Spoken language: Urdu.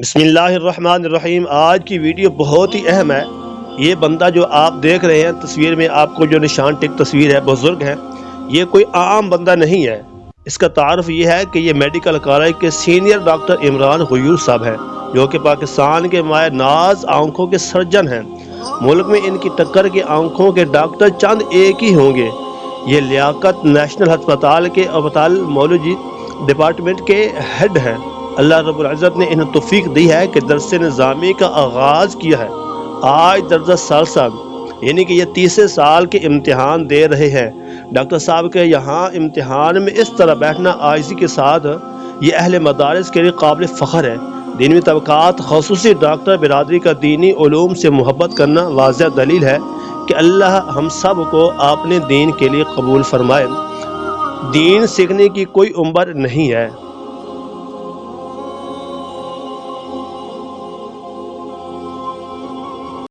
بسم اللہ الرحمن الرحیم۔ آج کی ویڈیو بہت ہی اہم ہے۔ یہ بندہ جو آپ دیکھ رہے ہیں تصویر میں، آپ کو جو نشان ٹک تصویر ہے، بزرگ ہے، یہ کوئی عام بندہ نہیں ہے۔ اس کا تعارف یہ ہے کہ یہ میڈیکل کالج کے سینئر ڈاکٹر عمران غیور صاحب ہیں، جو کہ پاکستان کے مائع ناز آنکھوں کے سرجن ہیں۔ ملک میں ان کی ٹکر کے آنکھوں کے ڈاکٹر چند ایک ہی ہوں گے۔ یہ لیاقت نیشنل ہسپتال کے آپتھالمولوجی ڈپارٹمنٹ کے ہیڈ ہیں۔ اللہ رب العزت نے انہیں توفیق دی ہے کہ درس نظامی کا آغاز کیا ہے۔ آج درجہ ثالثہ یعنی کہ یہ تیسرے سال کے امتحان دے رہے ہیں۔ ڈاکٹر صاحب کے یہاں امتحان میں اس طرح بیٹھنا عاجزی کے ساتھ یہ اہل مدارس کے لیے قابل فخر ہے۔ دینی طبقات خصوصی ڈاکٹر برادری کا دینی علوم سے محبت کرنا واضح دلیل ہے کہ اللہ ہم سب کو اپنے دین کے لیے قبول فرمائے۔ دین سیکھنے کی کوئی عمر نہیں ہے۔